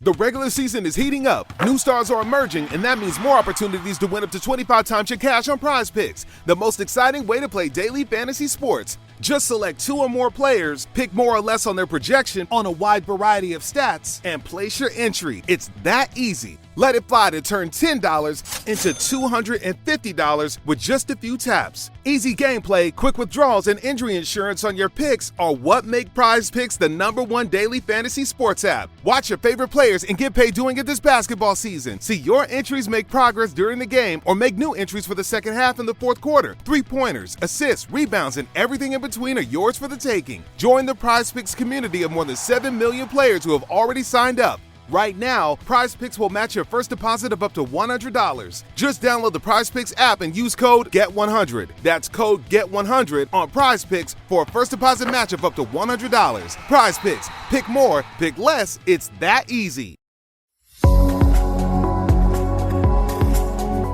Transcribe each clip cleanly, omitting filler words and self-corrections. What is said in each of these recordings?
The regular season is heating up, new stars are emerging, and that means more opportunities to win up to 25 times your cash on Prize Picks, the most exciting way to play daily fantasy sports. Just select 2 or more players, pick more or less on their projection on a wide variety of stats, and place your entry. It's that easy. Let it fly to turn $10 into $250 with just a few taps. Easy gameplay, quick withdrawals, and injury insurance on your picks are what make Prize Picks the #1 daily fantasy sports app. Watch your favorite players and get paid doing it this basketball season. See your entries make progress during the game or make new entries for the second half and the fourth quarter. 3-pointers, assists, rebounds, and everything in between are yours for the taking. Join the Prize Picks community of more than 7 million players who have already signed up. Right now, Prize Picks will match your first deposit of up to $100. Just download the Prize Picks app and use code GET100. That's code GET100 on Prize Picks for a first deposit match of up to $100. Prize Picks. Pick more, pick less. It's that easy.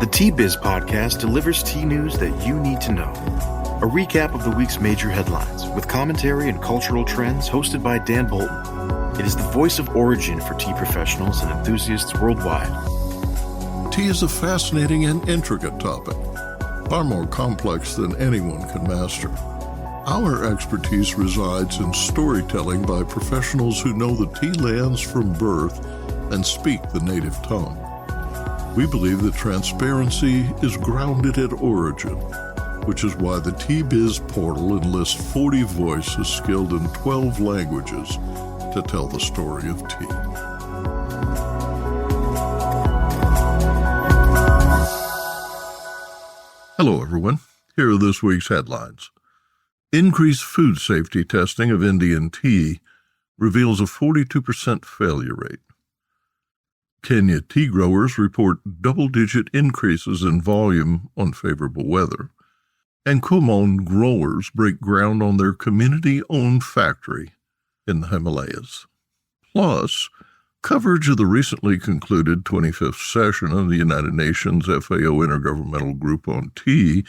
The Tea Biz podcast delivers tea news that you need to know. A recap of the week's major headlines with commentary and cultural trends hosted by Dan Bolton. It is the voice of origin for tea professionals and enthusiasts worldwide. Tea is a fascinating and intricate topic, far more complex than anyone can master. Our expertise resides in storytelling by professionals who know the tea lands from birth and speak the native tongue. We believe that transparency is grounded at origin, which is why the Tea Biz portal enlists 40 voices skilled in 12 languages to tell the story of tea. Hello, everyone. Here are this week's headlines. Increased food safety testing of Indian tea reveals a 42% failure rate. Kenya tea growers report double-digit increases in volume on favorable weather. And Kumaon growers break ground on their community-owned factory in the Himalayas. Plus, coverage of the recently concluded 25th session of the United Nations FAO Intergovernmental Group on Tea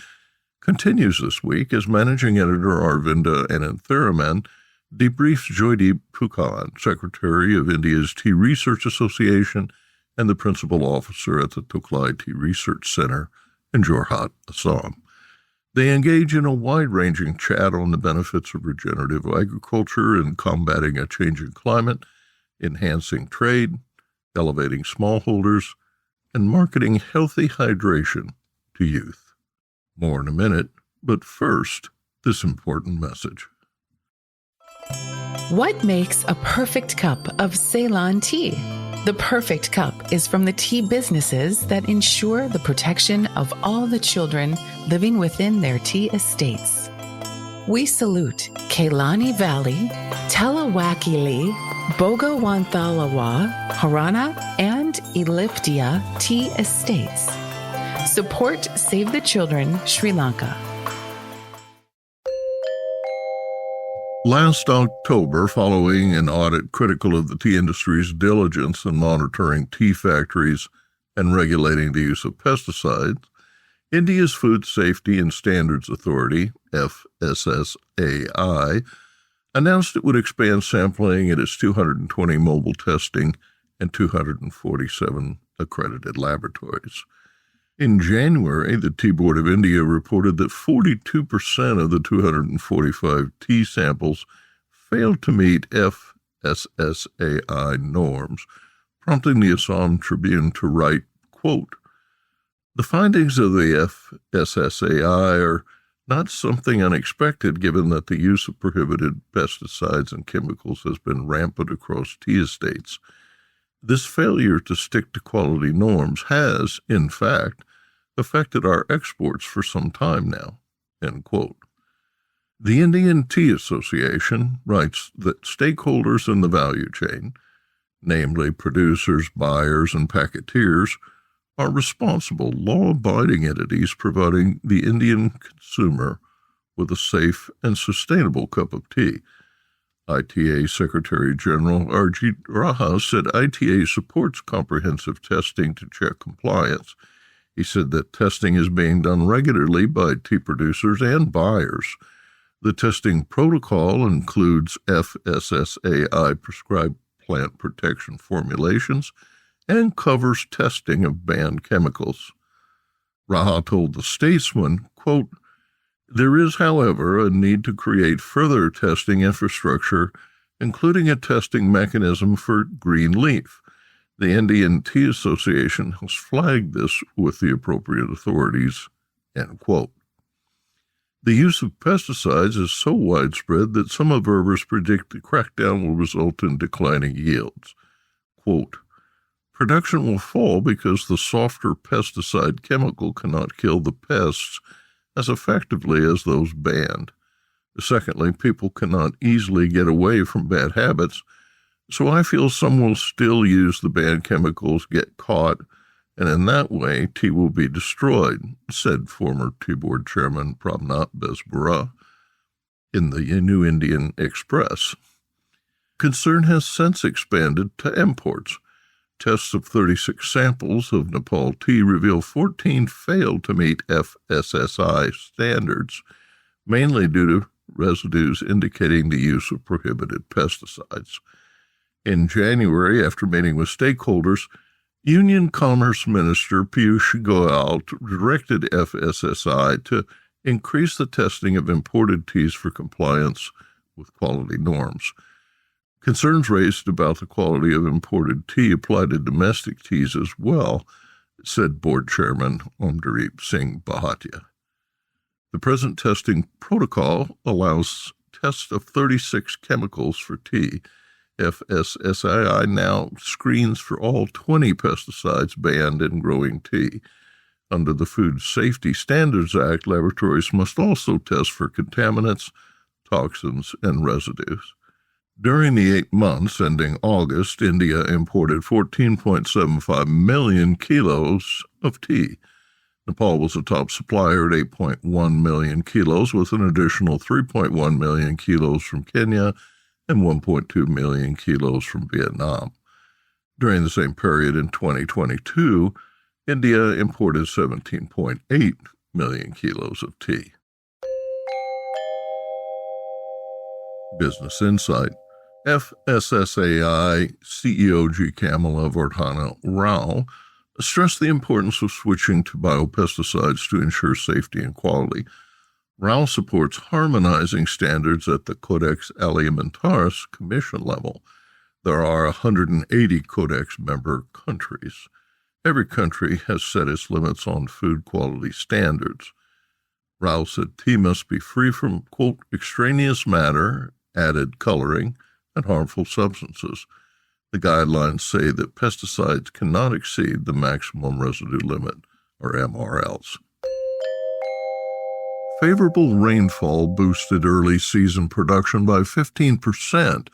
continues this week as Managing Editor Arvinda Anantharaman debriefs Joydeep Phukan, Secretary of India's Tea Research Association and the Principal Officer at the Tocklai Tea Research Center in Jorhat, Assam. They engage in a wide-ranging chat on the benefits of regenerative agriculture in combating a changing climate, enhancing trade, elevating smallholders, and marketing healthy hydration to youth. More in a minute, but first, this important message. What makes a perfect cup of Ceylon tea? The perfect cup is from the tea businesses that ensure the protection of all the children living within their tea estates. We salute Kailani Valley, Talawakili, Bogawanthalawa, Harana, and Elliptia tea estates. Support Save the Children, Sri Lanka. Last October, following an audit critical of the tea industry's diligence in monitoring tea factories and regulating the use of pesticides, India's Food Safety and Standards Authority, FSSAI, announced it would expand sampling at its 220 mobile testing and 247 accredited laboratories. In January, the Tea Board of India reported that 42% of the 245 tea samples failed to meet FSSAI norms, prompting the Assam Tribune to write, quote, "The findings of the FSSAI are not something unexpected given that the use of prohibited pesticides and chemicals has been rampant across tea estates. This failure to stick to quality norms has, in fact, affected our exports for some time now." End quote. The Indian Tea Association writes that stakeholders in the value chain, namely producers, buyers, and packeteers, are responsible, law-abiding entities providing the Indian consumer with a safe and sustainable cup of tea. ITA Secretary General Ajit Raha said ITA supports comprehensive testing to check compliance. He said that testing is being done regularly by tea producers and buyers. The testing protocol includes FSSAI prescribed plant protection formulations and covers testing of banned chemicals. Raha told The Statesman, quote, "There is, however, a need to create further testing infrastructure, including a testing mechanism for green leaf. The Indian Tea Association has flagged this with the appropriate authorities," end quote. The use of pesticides is so widespread that some observers predict the crackdown will result in declining yields. Quote, "Production will fall because the softer pesticide chemical cannot kill the pests as effectively as those banned. Secondly, people cannot easily get away from bad habits, so I feel some will still use the banned chemicals, get caught, and in that way tea will be destroyed," said former Tea Board Chairman Prabhat Besbura in the New Indian Express. Concern has since expanded to imports. Tests of 36 samples of Nepal tea reveal 14 failed to meet FSSAI standards, mainly due to residues indicating the use of prohibited pesticides. In January, after meeting with stakeholders, Union Commerce Minister Piyush Goyal directed FSSAI to increase the testing of imported teas for compliance with quality norms. Concerns raised about the quality of imported tea apply to domestic teas as well, said Board Chairman Omdeep Singh Bhatia. The present testing protocol allows tests of 36 chemicals for tea. FSSAI now screens for all 20 pesticides banned in growing tea. Under the Food Safety Standards Act, laboratories must also test for contaminants, toxins, and residues. During the 8 months ending August, India imported 14.75 million kilos of tea. Nepal was a top supplier at 8.1 million kilos, with an additional 3.1 million kilos from Kenya and 1.2 million kilos from Vietnam. During the same period in 2022, India imported 17.8 million kilos of tea. Business Insight. FSSAI CEO G. Kamala Vardhana Rao stressed the importance of switching to biopesticides to ensure safety and quality. Rao supports harmonizing standards at the Codex Alimentarius Commission level. There are 180 Codex member countries. Every country has set its limits on food quality standards. Rao said tea must be free from, quote, extraneous matter, added coloring, and harmful substances. The guidelines say that pesticides cannot exceed the maximum residue limit, or MRLs. Favorable rainfall boosted early season production by 15%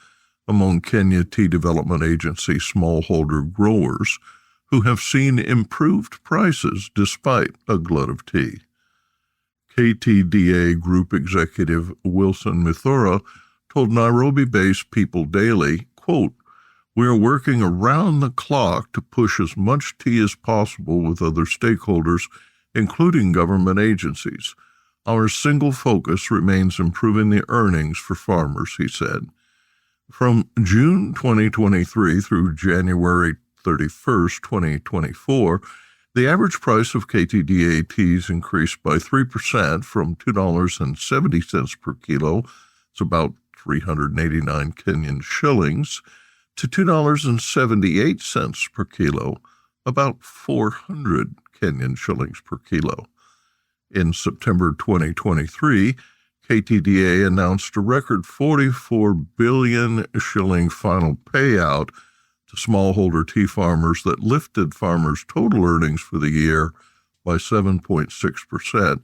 among Kenya Tea Development Agency smallholder growers, who have seen improved prices despite a glut of tea. KTDA Group Executive Wilson Mithura told Nairobi-based People Daily, quote, "We are working around the clock to push as much tea as possible with other stakeholders, including government agencies. Our single focus remains improving the earnings for farmers," he said. From June 2023 through January 31st, 2024, the average price of KTDA teas increased by 3% from $2.70 per kilo, it's about 389 Kenyan shillings, to $2.78 per kilo, about 400 Kenyan shillings per kilo. In September 2023, KTDA announced a record 44 billion shilling final payout to smallholder tea farmers that lifted farmers' total earnings for the year by 7.6%,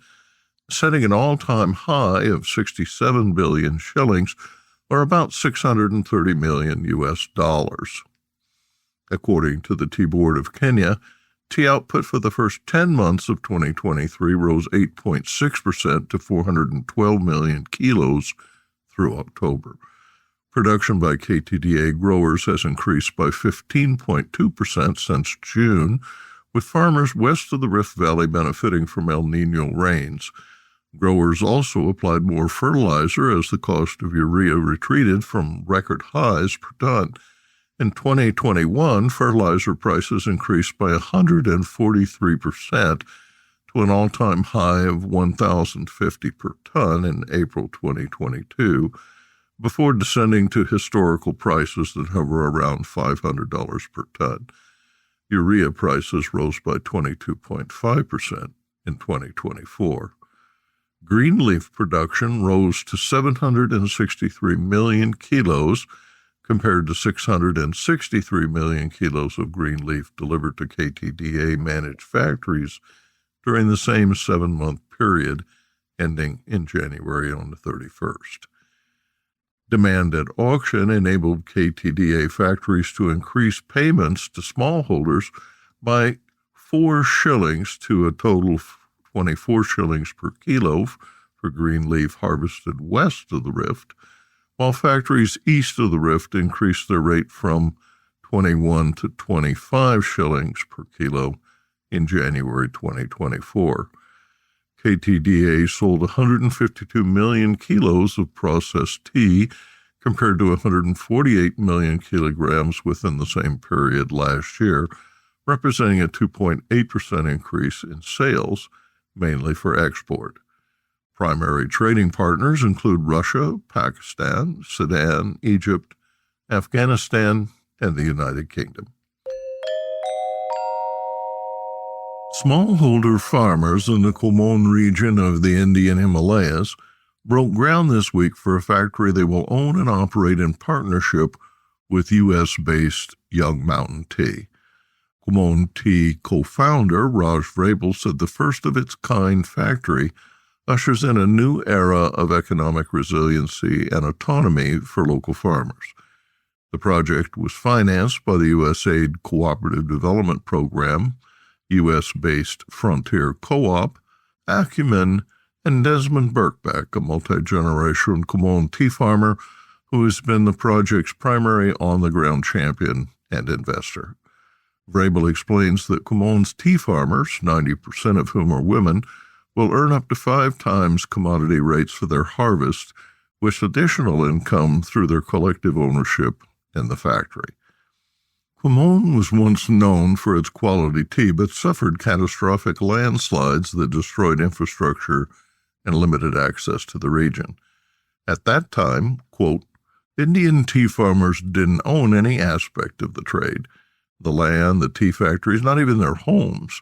setting an all-time high of 67 billion shillings, or about $630 million US. According to the Tea Board of Kenya, tea output for the first 10 months of 2023 rose 8.6% to 412 million kilos through October. Production by KTDA growers has increased by 15.2% since June, with farmers west of the Rift Valley benefiting from El Niño rains. Growers also applied more fertilizer as the cost of urea retreated from record highs per ton. In 2021, fertilizer prices increased by 143% to an all-time high of $1,050 per ton in April 2022, before descending to historical prices that hover around $500 per ton. Urea prices rose by 22.5% in 2024. Green leaf production rose to 763 million kilos compared to 663 million kilos of green leaf delivered to KTDA-managed factories during the same 7-month period ending in January on the 31st. Demand at auction enabled KTDA factories to increase payments to smallholders by 4 shillings to a total of 24 shillings per kilo for green leaf harvested west of the Rift, while factories east of the Rift increased their rate from 21 to 25 shillings per kilo in January 2024. KTDA sold 152 million kilos of processed tea compared to 148 million kilograms within the same period last year, representing a 2.8% increase in sales, mainly for export. Primary trading partners include Russia, Pakistan, Sudan, Egypt, Afghanistan, and the United Kingdom. Smallholder farmers in the Kumaon region of the Indian Himalayas broke ground this week for a factory they will own and operate in partnership with U.S.-based Young Mountain Tea. Kumaon Tea co-founder Raj Vrabel said the first-of-its-kind factory ushers in a new era of economic resiliency and autonomy for local farmers. The project was financed by the USAID Cooperative Development Program, U.S.-based Frontier Co-op, Acumen, and Desmond Birkbeck, a multi-generation Kumaon tea farmer who has been the project's primary on-the-ground champion and investor. Vrabel explains that Kumaon's tea farmers, 90% of whom are women, will earn up to 5 times commodity rates for their harvest, with additional income through their collective ownership in the factory. Kumaon was once known for its quality tea, but suffered catastrophic landslides that destroyed infrastructure and limited access to the region. At that time, quote, Indian tea farmers didn't own any aspect of the trade. The land, the tea factories, not even their homes.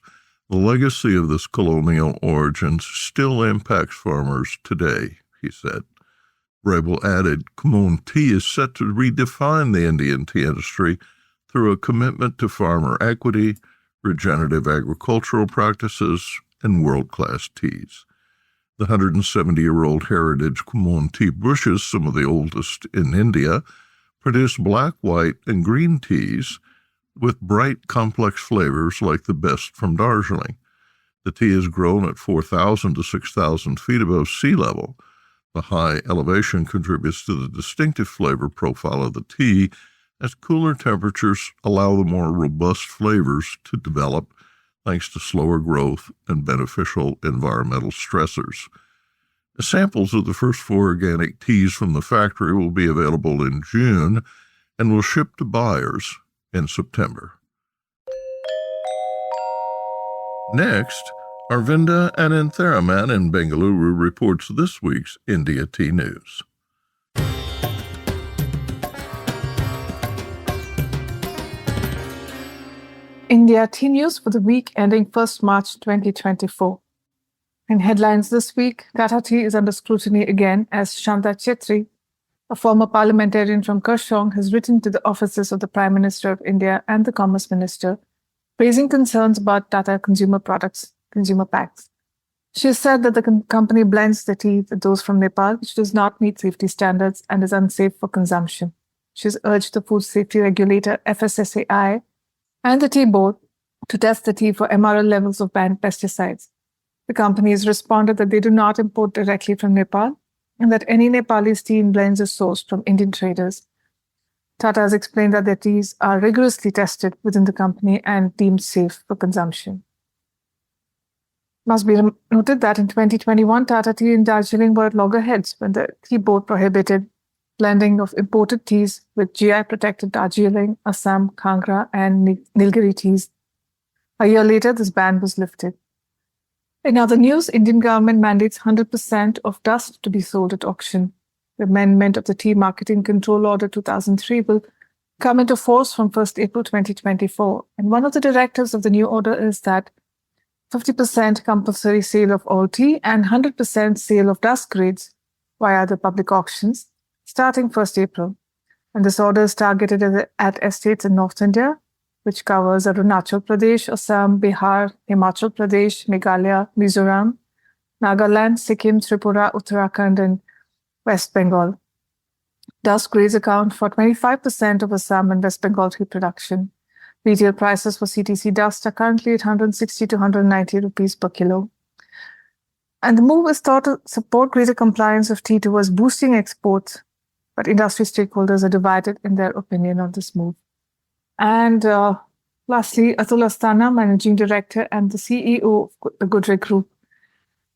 The legacy of this colonial origin still impacts farmers today, he said. Vrabel added, Kumaon tea is set to redefine the Indian tea industry through a commitment to farmer equity, regenerative agricultural practices, and world-class teas. The 170-year-old heritage Kumaon tea bushes, some of the oldest in India, produce black, white, and green teas with bright, complex flavors like the best from Darjeeling. The tea is grown at 4,000 to 6,000 feet above sea level. The high elevation contributes to the distinctive flavor profile of the tea, as cooler temperatures allow the more robust flavors to develop thanks to slower growth and beneficial environmental stressors. Samples of the first 4 organic teas from the factory will be available in June and will ship to buyers in September. Next, Arvinda Anantharaman in Bengaluru reports this week's India Tea News. India Tea News for the week ending 1st March 2024. In headlines this week, Tata Tea is under scrutiny again as Shanta Chetri, a former parliamentarian from Kurshong, has written to the offices of the Prime Minister of India and the Commerce Minister, raising concerns about Tata consumer products, consumer packs. She has said that the company blends the tea with those from Nepal, which does not meet safety standards and is unsafe for consumption. She has urged the food safety regulator FSSAI and the tea board to test the tea for MRL levels of banned pesticides. The company has responded that they do not import directly from Nepal and that any Nepalese tea in blends is sourced from Indian traders. Tata has explained that their teas are rigorously tested within the company and deemed safe for consumption. It must be noted that in 2021, Tata Tea in Darjeeling were at loggerheads when the tea board prohibited blending of imported teas with GI-protected Darjeeling, Assam, Kangra, and Nilgiri teas. A year later, this ban was lifted. In other news, Indian government mandates 100% of dust to be sold at auction. The amendment of the Tea Marketing Control Order 2003 will come into force from 1st April 2024. And one of the directives of the new order is that 50% compulsory sale of all tea and 100% sale of dust grades via the public auctions starting 1st April. And this order is targeted at estates in North India, which covers Arunachal Pradesh, Assam, Bihar, Himachal Pradesh, Meghalaya, Mizoram, Nagaland, Sikkim, Tripura, Uttarakhand, and West Bengal. Dust grades account for 25% of Assam and West Bengal tea production. Retail prices for CTC dust are currently at 160 to 190 rupees per kilo. And the move is thought to support greater compliance of tea towards boosting exports, but industry stakeholders are divided in their opinion on this move. And lastly, Atul Asthana, Managing Director and the CEO of the Godrej Group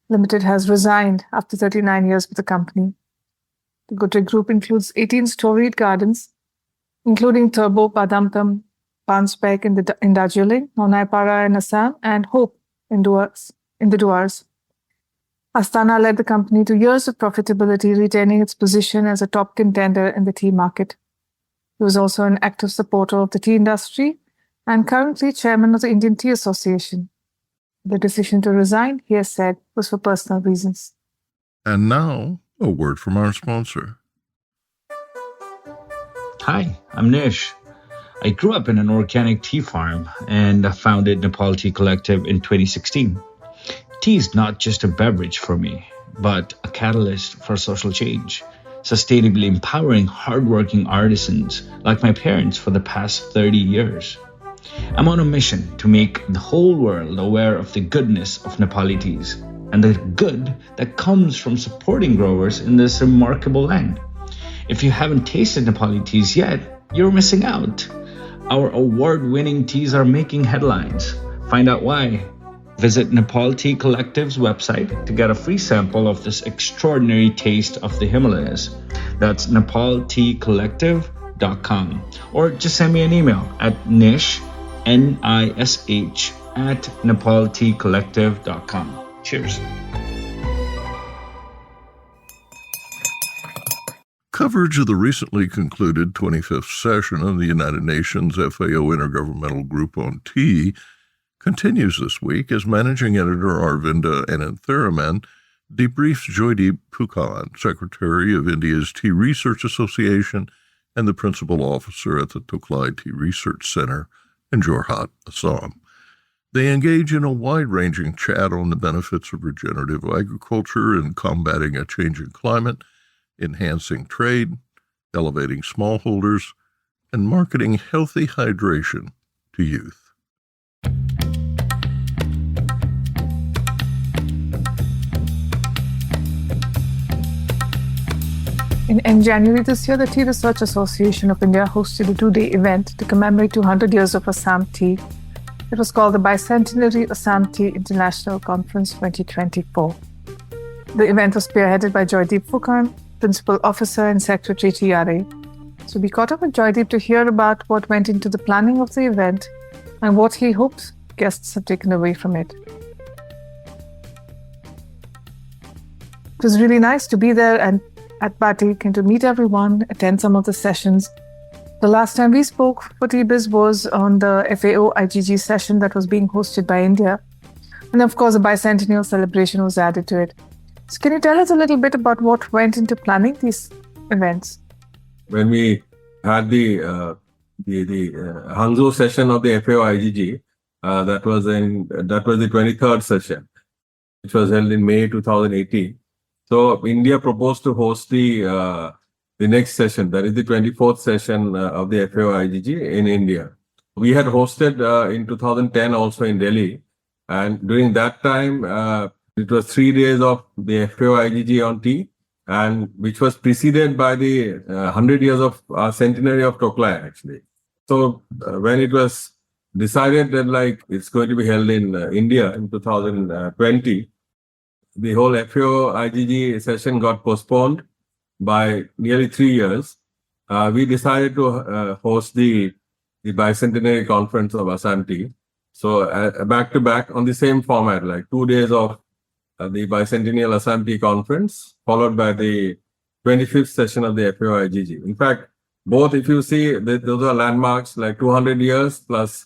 Limited, has resigned after 39 years with the company. The Godrej Group includes 18 storied gardens, including Turbo, Padamtam, Panspek in Darjeeling, Nonaipara in Assam, and Hope in the Duars. Asthana led the company to years of profitability, retaining its position as a top contender in the tea market. He was also an active supporter of the tea industry and currently chairman of the Indian Tea Association. The decision to resign, he has said, was for personal reasons. And now, a word from our sponsor. Hi, I'm Nish. I grew up in an organic tea farm and founded Nepal Tea Collective in 2016. Tea is not just a beverage for me, but a catalyst for social change, sustainably empowering hardworking artisans like my parents for the past 30 years. I'm on a mission to make the whole world aware of the goodness of Nepali teas and the good that comes from supporting growers in this remarkable land. If you haven't tasted Nepali teas yet, you're missing out. Our award-winning teas are making headlines. Find out why. Visit Nepal Tea Collective's website to get a free sample of this extraordinary taste of the Himalayas. That's nepalteacollective.com. Or just send me an email at nish, N-I-S-H, at nepalteacollective.com. Cheers. Coverage of the recently concluded 25th session of the United Nations FAO Intergovernmental Group on Tea continues this week as Managing Editor Arvinda Anantharaman debriefs Joydeep Phukan, Secretary of India's Tea Research Association and the Principal Officer at the Tocklai Tea Research Center in Jorhat, Assam. They engage in a wide-ranging chat on the benefits of regenerative agriculture in combating a changing climate, enhancing trade, elevating smallholders, and marketing healthy hydration to youth. In January this year, the Tea Research Association of India hosted a two-day event to commemorate 200 years of Assam tea. It was called the Bicentenary Assam Tea International Conference 2024. The event was spearheaded by Joydeep Phukan, Principal Officer and Secretary TRA. So we caught up with Joydeep to hear about what went into the planning of the event and what he hopes guests have taken away from it. It was really nice to be there and at Batik and to meet everyone, attend some of the sessions. The last time we spoke for TBiz was on the FAO IGG session that was being hosted by India. And of course, a bicentennial celebration was added to it. So can you tell us a little bit about what went into planning these events? When we had the Hangzhou session of the FAO IGG, that was the 23rd session, which was held in May 2018. So India proposed to host the next session, that is the 24th session of the FAO IGG in India. We had hosted in 2010 also in Delhi, and during that time, it was 3 days of the FAO IGG on tea, and which was preceded by the 100 years of centenary of Tocklai, actually. So when it was decided that it's going to be held in India in 2020, the whole FAO IGG session got postponed, by nearly 3 years, we decided to host the bicentenary conference of Assam Tea. So back to back on the same format, like 2 days of the bicentennial Assam Tea conference, followed by the 25th session of the FAO IGG. In fact, both, if you see, those are landmarks, like 200 years plus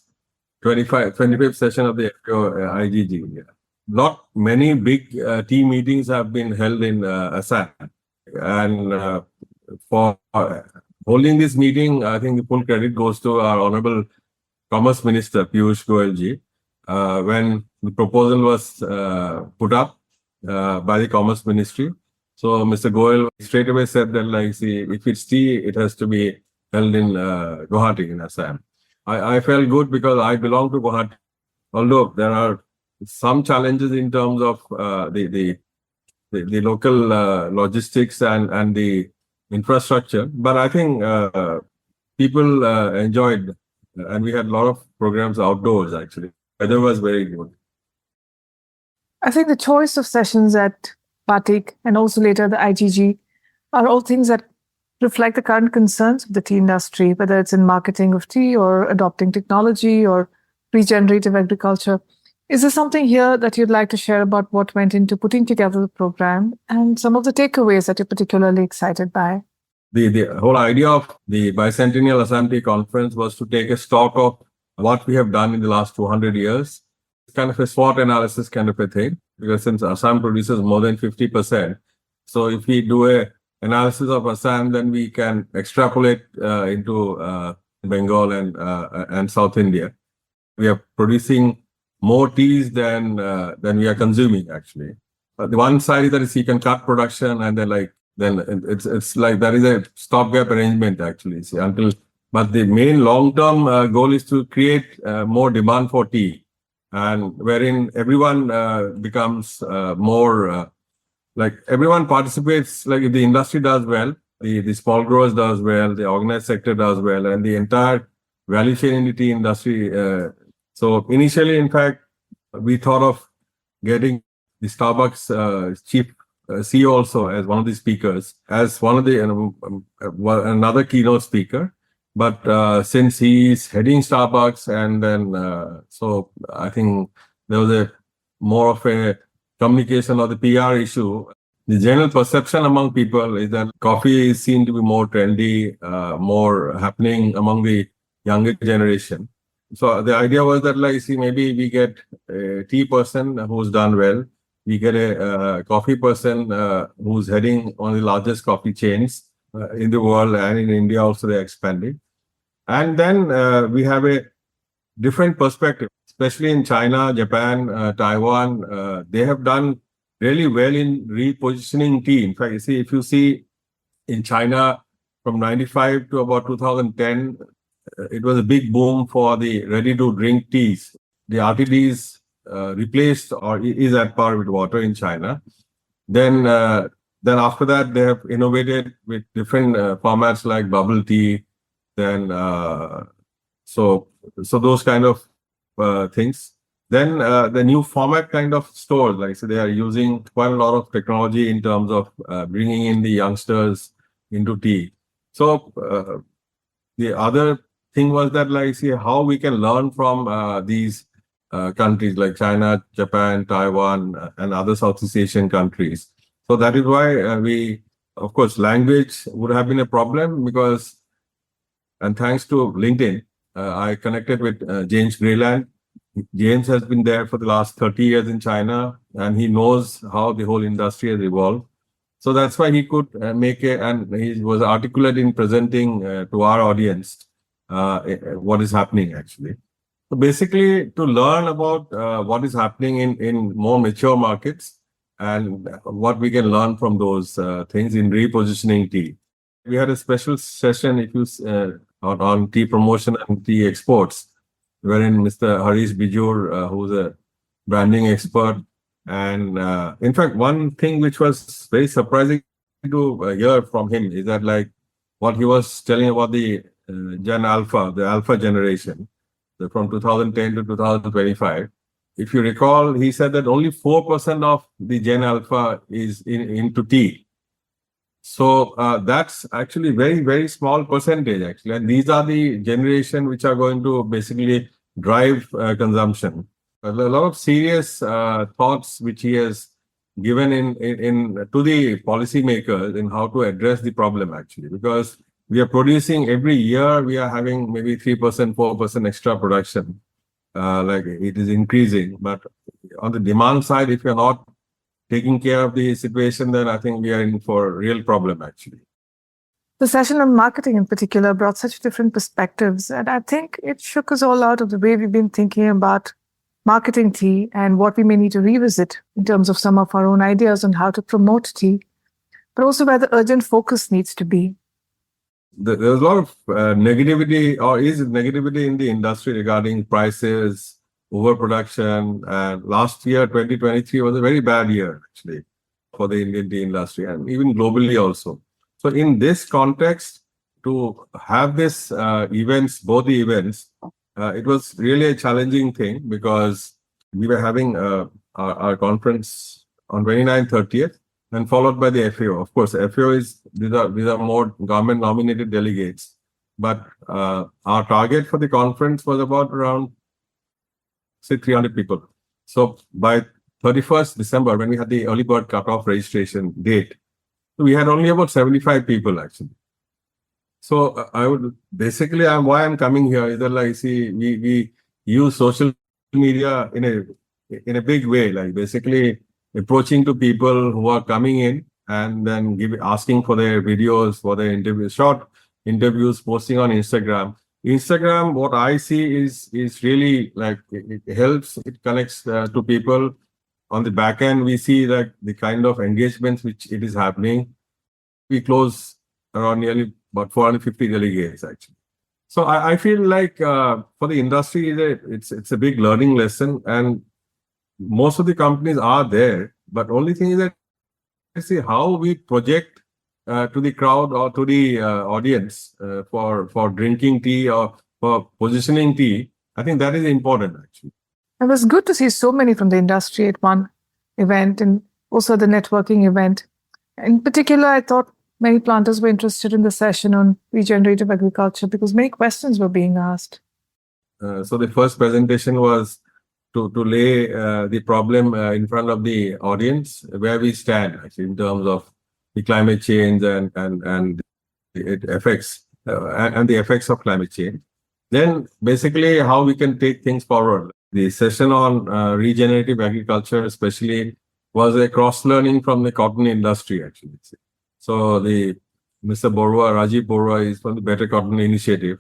25th session of the FAO IGG. Yeah. Not many big tea meetings have been held in Assam. And for holding this meeting, I think the full credit goes to our Honorable Commerce Minister, Piyush Goyal ji. When the proposal was put up by the Commerce Ministry, so Mr. Goyal straight away said that, like, see, if it's tea, it has to be held in Jorhat in Assam. I felt good because I belong to Jorhat, although there are some challenges in terms of the local logistics and the infrastructure. But I think people enjoyed, and we had a lot of programs outdoors, actually. Weather was very good. I think the choice of sessions at Batik and also later the IGG are all things that reflect the current concerns of the tea industry, whether it's in marketing of tea or adopting technology or regenerative agriculture. Is there something here that you'd like to share about what went into putting together the program and some of the takeaways that you're particularly excited by? The whole idea of the bicentennial Assam Tea Conference was to take a stock of what we have done in the last 200 years. It's kind of a SWOT analysis kind of a thing, because since Assam produces more than 50%, so if we do a analysis of Assam, then we can extrapolate into Bengal and South India. We are producing more teas than we are consuming, actually. But the one side is that you can cut production, and then it's like that is a stopgap arrangement, actually. See, but the main long-term goal is to create more demand for tea, and wherein everyone becomes more like everyone participates. Like if the industry does well, the small growers does well, the organized sector does well, and the entire value chain in the tea industry. So initially, in fact, we thought of getting the Starbucks chief CEO also as one of the speakers, as one of the another keynote speaker. But since he's heading Starbucks, and then so I think there was a more of a communication or the PR issue. The general perception among people is that coffee is seen to be more trendy, more happening among the younger generation. So the idea was that, like, see, maybe we get a tea person who's done well, we get a coffee person who's heading one of the largest coffee chains in the world, and in India also they're expanding. And then we have a different perspective, especially in China, Japan, Taiwan. They have done really well in repositioning tea. In fact, if you see in China from 95 to about 2010, it was a big boom for the ready-to-drink teas. The RTDs replaced or is at par with water in China. Then after that, they have innovated with different formats like bubble tea. Then so those kind of things. Then the new format kind of stores, like so they are using quite a lot of technology in terms of bringing in the youngsters into tea. So the other thing was that, like, see how we can learn from these countries like China, Japan, Taiwan, and other Southeast Asian countries. So that is why we, of course, language would have been a problem because, and thanks to LinkedIn, I connected with James Grayland. James has been there for the last 30 years in China, and he knows how the whole industry has evolved. So that's why he could make it, and he was articulate in presenting to our audience what is happening, actually. So basically, to learn about what is happening in more mature markets and what we can learn from those things in repositioning tea. We had a special session on tea promotion and tea exports, wherein Mr. Harish Bijur, who's a branding expert, and in fact, one thing which was very surprising to hear from him is that, like, what he was telling about the Gen Alpha, the Alpha generation, from 2010 to 2025. If you recall, he said that only 4% of the Gen Alpha is into tea. So that's actually very, very small percentage actually. And these are the generation which are going to basically drive consumption. A lot of serious thoughts which he has given in to the policymakers in how to address the problem actually, because we are producing every year, we are having maybe 3%, 4% extra production. Like it is increasing, but on the demand side, if you're not taking care of the situation, then I think we are in for a real problem actually. The session on marketing in particular brought such different perspectives, and I think it shook us all out of the way we've been thinking about marketing tea and what we may need to revisit in terms of some of our own ideas on how to promote tea, but also where the urgent focus needs to be. There's a lot of negativity, or is negativity in the industry regarding prices, overproduction, and last year, 2023, was a very bad year actually for the Indian tea industry and even globally also. So in this context, to have this both the events, it was really a challenging thing because we were having our conference on 29th, 30th, and followed by the FAO. Of course, FAO these are more government-nominated delegates, but our target for the conference was about around, say, 300 people. So by 31st December, when we had the early bird cutoff registration date, we had only about 75 people actually. So I would basically, why I'm coming here is that, like, see, we use social media in a big way, like basically approaching to people who are coming in and then asking for their videos, for their interviews, short interviews, posting on Instagram. Instagram, what I see is really like it helps, it connects to people. On the back end, we see like the kind of engagements which it is happening. We close around nearly about 450 delegates actually. So I feel like for the industry, it's a big learning lesson, and most of the companies are there, but only thing is that see how we project to the crowd or to the audience for drinking tea or for positioning tea. I think that is important actually. It was good to see so many from the industry at one event and also the networking event. In particular, I thought many planters were interested in the session on regenerative agriculture because many questions were being asked. So the first presentation was to lay the problem in front of the audience, where we stand actually in terms of the climate change and it affects and the effects of climate change. Then basically how we can take things forward. The session on regenerative agriculture especially was a cross-learning from the cotton industry actually. So the Mr. Borua, Rajiv Borua, is from the Better Cotton Initiative,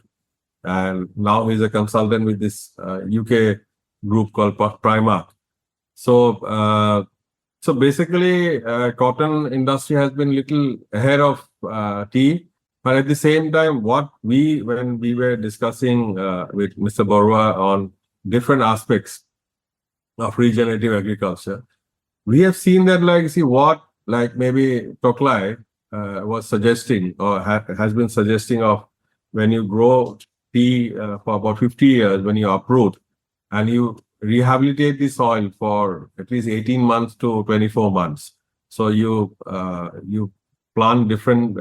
and now he's a consultant with this UK group called Primark. So basically, cotton industry has been little ahead of tea, but at the same time, when we were discussing with Mr. Borua on different aspects of regenerative agriculture, we have seen that like maybe Tocklai was suggesting or has been suggesting of when you grow tea for about 50 years, when you uproot and you rehabilitate the soil for at least 18 months to 24 months. So you plant different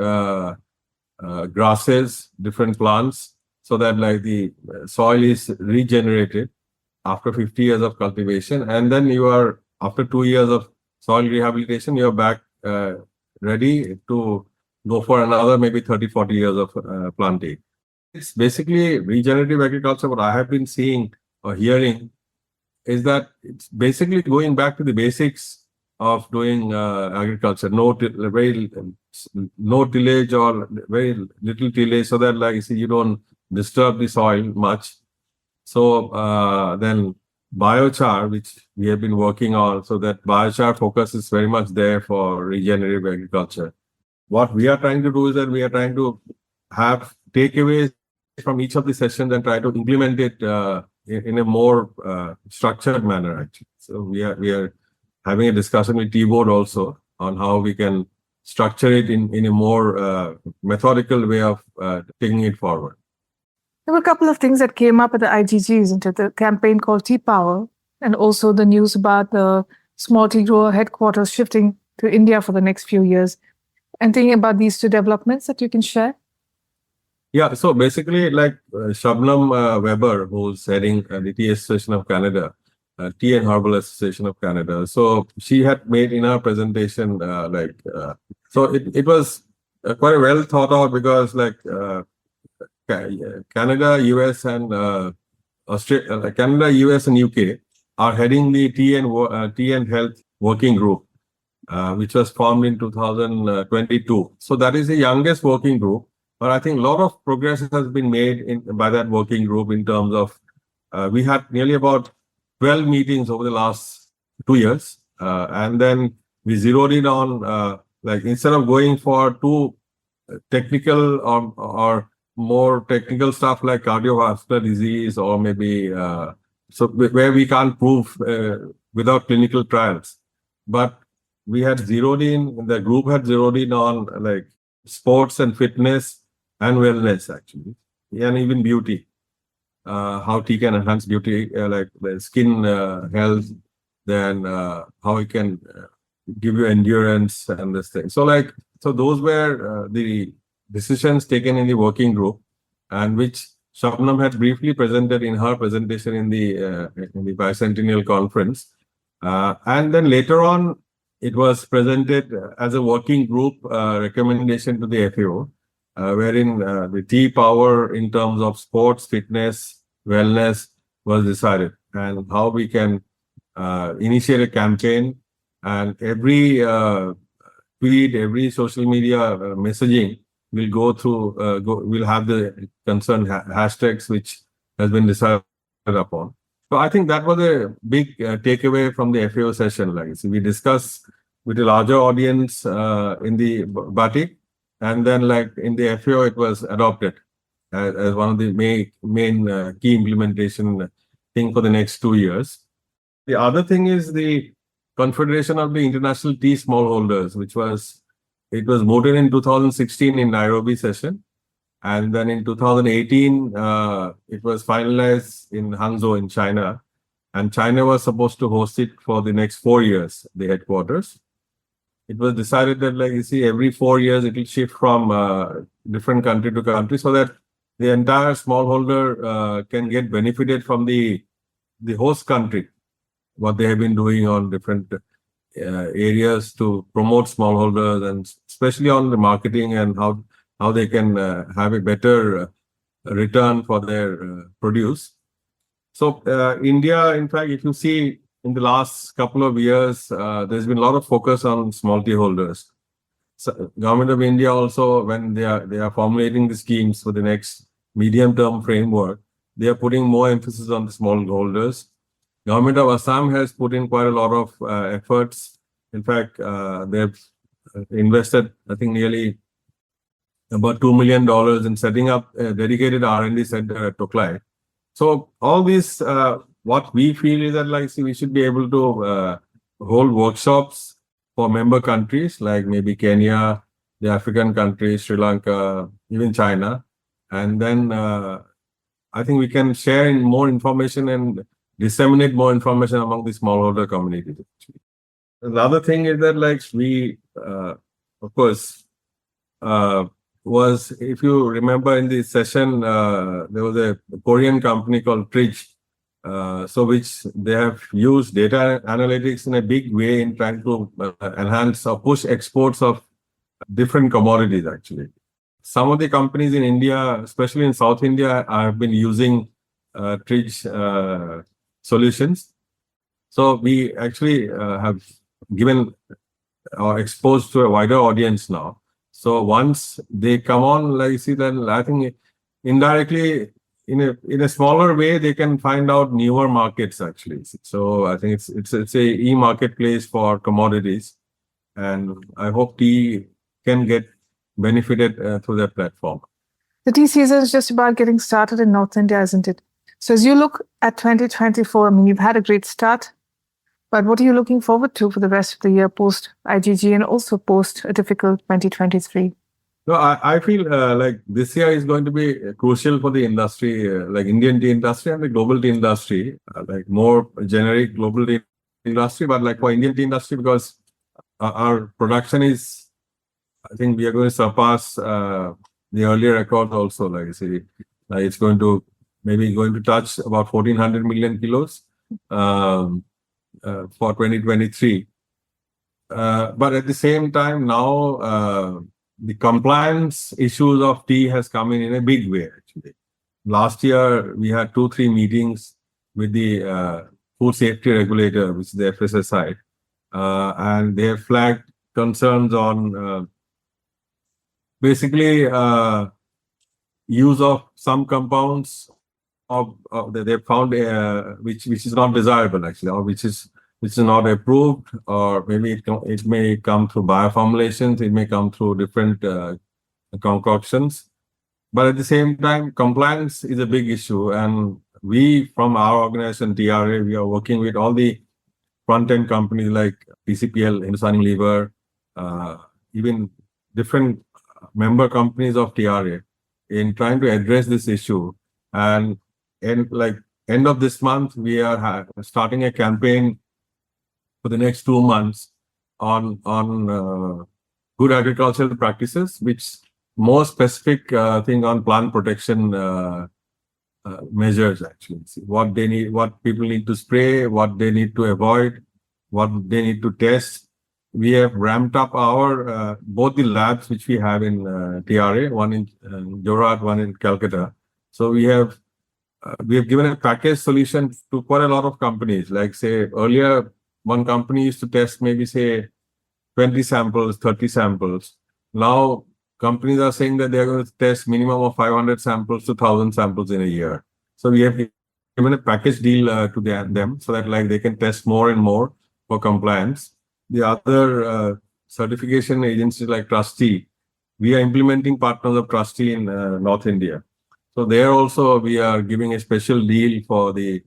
grasses, different plants, so that like the soil is regenerated after 50 years of cultivation, and then you are, after 2 years of soil rehabilitation, you're back ready to go for another maybe 30-40 years of planting. It's basically regenerative agriculture. What I have been seeing or hearing is that it's basically going back to the basics of doing agriculture. No tillage or very little tillage, so that like you don't disturb the soil much. So then biochar, which we have been working on, so that biochar focus is very much there for regenerative agriculture. What we are trying to do is that we are trying to have takeaways from each of the sessions and try to implement it in a more structured manner actually. So we are having a discussion with T-Board also on how we can structure it in a more methodical way of taking it forward. There were a couple of things that came up at the IGGs into the campaign called Tea Power, and also the news about the small tea grower headquarters shifting to India for the next few years. Anything about these two developments that you can share? Yeah, so basically, like Shabnam Weber, who's heading the Tea Association of Canada, Tea and Herbal Association of Canada. So she had made in her presentation, so it was quite well thought out because Canada, US, and Australia, Canada, US, and UK are heading the Tea and Health Working Group, which was formed in 2022. So that is the youngest working group. But I think a lot of progress has been made by that working group in terms of we had nearly about 12 meetings over the last 2 years. And then we zeroed in on, instead of going for too technical or more technical stuff like cardiovascular disease or maybe where we can't prove without clinical trials. But we had zeroed in, the group had zeroed in on sports and fitness and wellness, actually, and even beauty, how tea can enhance beauty, like the skin health, then how it can give you endurance and this thing. So those were the decisions taken in the working group, and which Shabnam had briefly presented in her presentation in the bicentennial conference. And then later on, it was presented as a working group recommendation to the FAO, wherein the tea power in terms of sports, fitness, wellness was decided, and how we can initiate a campaign, and every tweet, every social media messaging will go through, will have the concerned hashtags which has been decided upon. So I think that was a big takeaway from the FAO session. So we discussed with a larger audience in the Batik, and then in the FAO, it was adopted as one of the main key implementation thing for the next 2 years. The other thing is the Confederation of the International Tea Smallholders, which was voted in 2016 in Nairobi session. And then in 2018, it was finalized in Hangzhou in China. And China was supposed to host it for the next 4 years, the headquarters. It was decided that, every 4 years, it will shift from different country to country so that the entire smallholder can get benefited from the host country, what they have been doing on different areas to promote smallholders, and especially on the marketing and how they can have a better return for their produce. So India, in fact, if you see in the last couple of years, there's been a lot of focus on small tea holders. So Government of India also, when they are formulating the schemes for the next medium-term framework, they are putting more emphasis on the smallholders. Government of Assam has put in quite a lot of efforts. In fact, they've invested, I think, nearly about $2 million in setting up a dedicated R&D center at Tocklai. So all these, what we feel is that we should be able to hold workshops for member countries like maybe Kenya, the African countries, Sri Lanka, even China. And then I think we can share more information and disseminate more information among the smallholder community. Another thing is that we, of course, was, if you remember in the session, there was a Korean company called Tridge, which they have used data analytics in a big way in trying to enhance or push exports of different commodities, actually. Some of the companies in India, especially in South India, have been using Tridge solutions. So we actually have given or exposed to a wider audience now. So once they come on, then I think indirectly, in a smaller way, they can find out newer markets, actually. So I think it's a e-marketplace for commodities, and I hope tea can get benefited through that platform. The tea season is just about getting started in North India, isn't it? So as you look at 2024, you've had a great start, but what are you looking forward to for the rest of the year post IGG and also post a difficult 2023? No, I feel this year is going to be crucial for the industry, Indian tea industry and the global tea industry, more generic global tea industry, but for Indian tea industry, because our production is I think we are going to surpass the earlier record also. Like I say, it's going to touch about 1,400 million kilos for 2023. But at the same time, now the compliance issues of tea has come in a big way. Actually, last year we had 2-3 meetings with the food safety regulator, which is the FSSI, and they have flagged concerns on basically use of some compounds they found which is not desirable actually, or which is not approved, or maybe it may come through bioformulations, it may come through different concoctions. But at the same time, compliance is a big issue, and we from our organization TRA, we are working with all the front-end companies like PCPL, Hindustan Lever, even different member companies of TRA in trying to address this issue. And end of this month, we are starting a campaign for the next 2 months on good agricultural practices, which more specific thing on plant protection measures actually. What they need, what people need to spray, what they need to avoid, what they need to test. We have ramped up our both the labs which we have in TRA, one in Jorhat, one in Calcutta. So we have given a package solution to quite a lot of companies. Like say earlier, one company used to test maybe say 20 samples, 30 samples. Now companies are saying that they are going to test minimum of 500 samples to 1,000 samples in a year. So we have given a package deal to them so that like they can test more and more for compliance. The other certification agencies like Trustee, we are implementing partners of Trustee in North India. So there also we are giving a special deal for the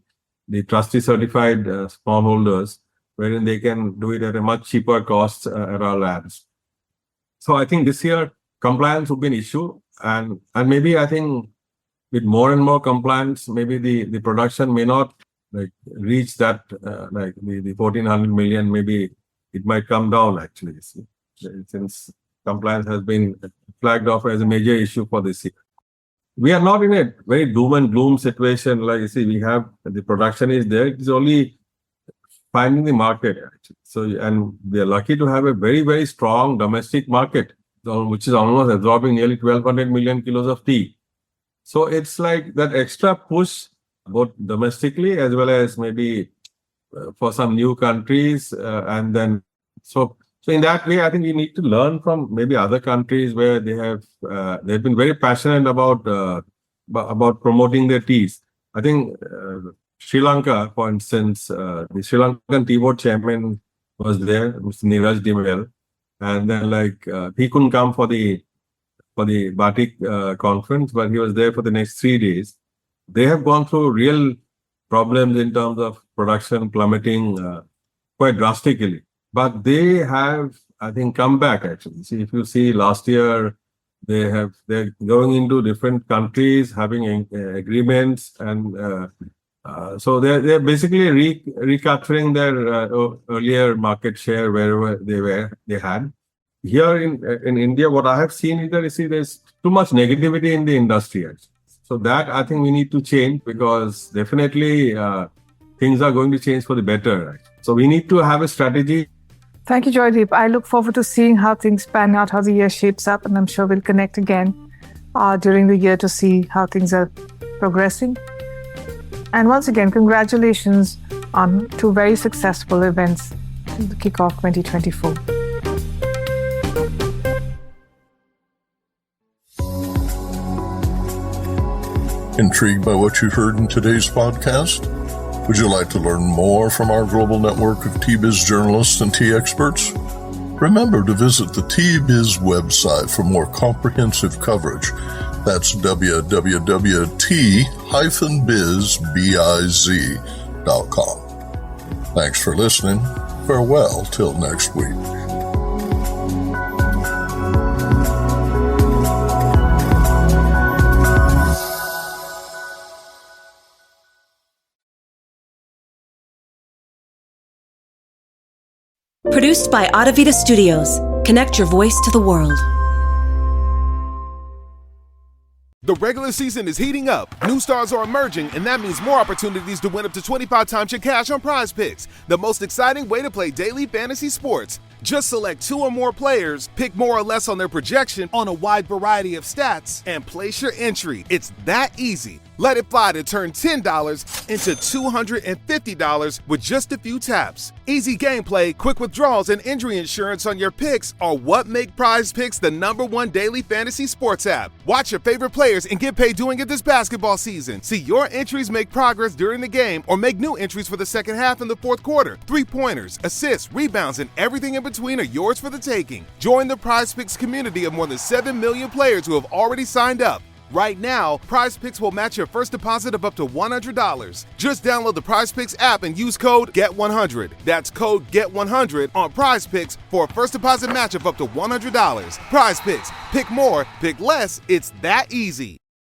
Trustee certified smallholders, wherein they can do it at a much cheaper cost at our labs. So I think this year compliance will be an issue, and maybe I think with more and more compliance, maybe the production may not like reach that like the 1,400 million. Maybe it might come down actually, since compliance has been flagged off as a major issue for this year. We are not in a very doom and gloom situation. Like you see, we have the production is there. It is only finding the market actually. So, and we are lucky to have a very, very strong domestic market, which is almost absorbing nearly 1,200 million kilos of tea. So it's like that extra push, both domestically as well as maybe for some new countries, and then so in that way, I think we need to learn from maybe other countries where they've been very passionate about promoting their teas. I think Sri Lanka, for instance, the Sri Lankan Tea Board chairman was there, Mr. Neeraj Dimel, and then like he couldn't come for the Batik conference, but he was there for the next 3 days. They have gone through real problems in terms of production plummeting quite drastically. But they have, I think, come back actually. See, if you see last year, they're going into different countries, having agreements, and so they're basically recapturing their earlier market share wherever they had. Here in India, what I have seen is that there's too much negativity in the industry actually. So that I think we need to change, because definitely things are going to change for the better. Right? So we need to have a strategy. Thank you, Joydeep. I look forward to seeing how things pan out, how the year shapes up, and I'm sure we'll connect again during the year to see how things are progressing. And once again, congratulations on 2 very successful events to the kickoff 2024. Intrigued by what you heard in today's podcast? Would you like to learn more from our global network of Tea-Biz journalists and tea experts? Remember to visit the Tea-Biz website for more comprehensive coverage. That's www.t-biz.com. Thanks for listening. Farewell till next week. Produced by Adavita Studios. Connect your voice to the world. The regular season is heating up, new stars are emerging, and that means more opportunities to win up to 25 times your cash on Prize Picks, the most exciting way to play daily fantasy sports. Just select 2 or more players, pick more or less on their projection on a wide variety of stats, and place your entry. It's that easy. Let it fly to turn $10 into $250 with just a few taps. Easy gameplay, quick withdrawals, and injury insurance on your picks are what make Prize Picks the #1 daily fantasy sports app. Watch your favorite players and get paid doing it this basketball season. See your entries make progress during the game or make new entries for the second half and the fourth quarter. 3-pointers, assists, rebounds, and everything in between are yours for the taking. Join the Prize Picks community of more than 7 million players who have already signed up. Right now, Prize Picks will match your first deposit of up to $100. Just download the Prize Picks app and use code GET100. That's code GET100 on Prize Picks for a first deposit match of up to $100. Prize Picks. Pick more, pick less. It's that easy.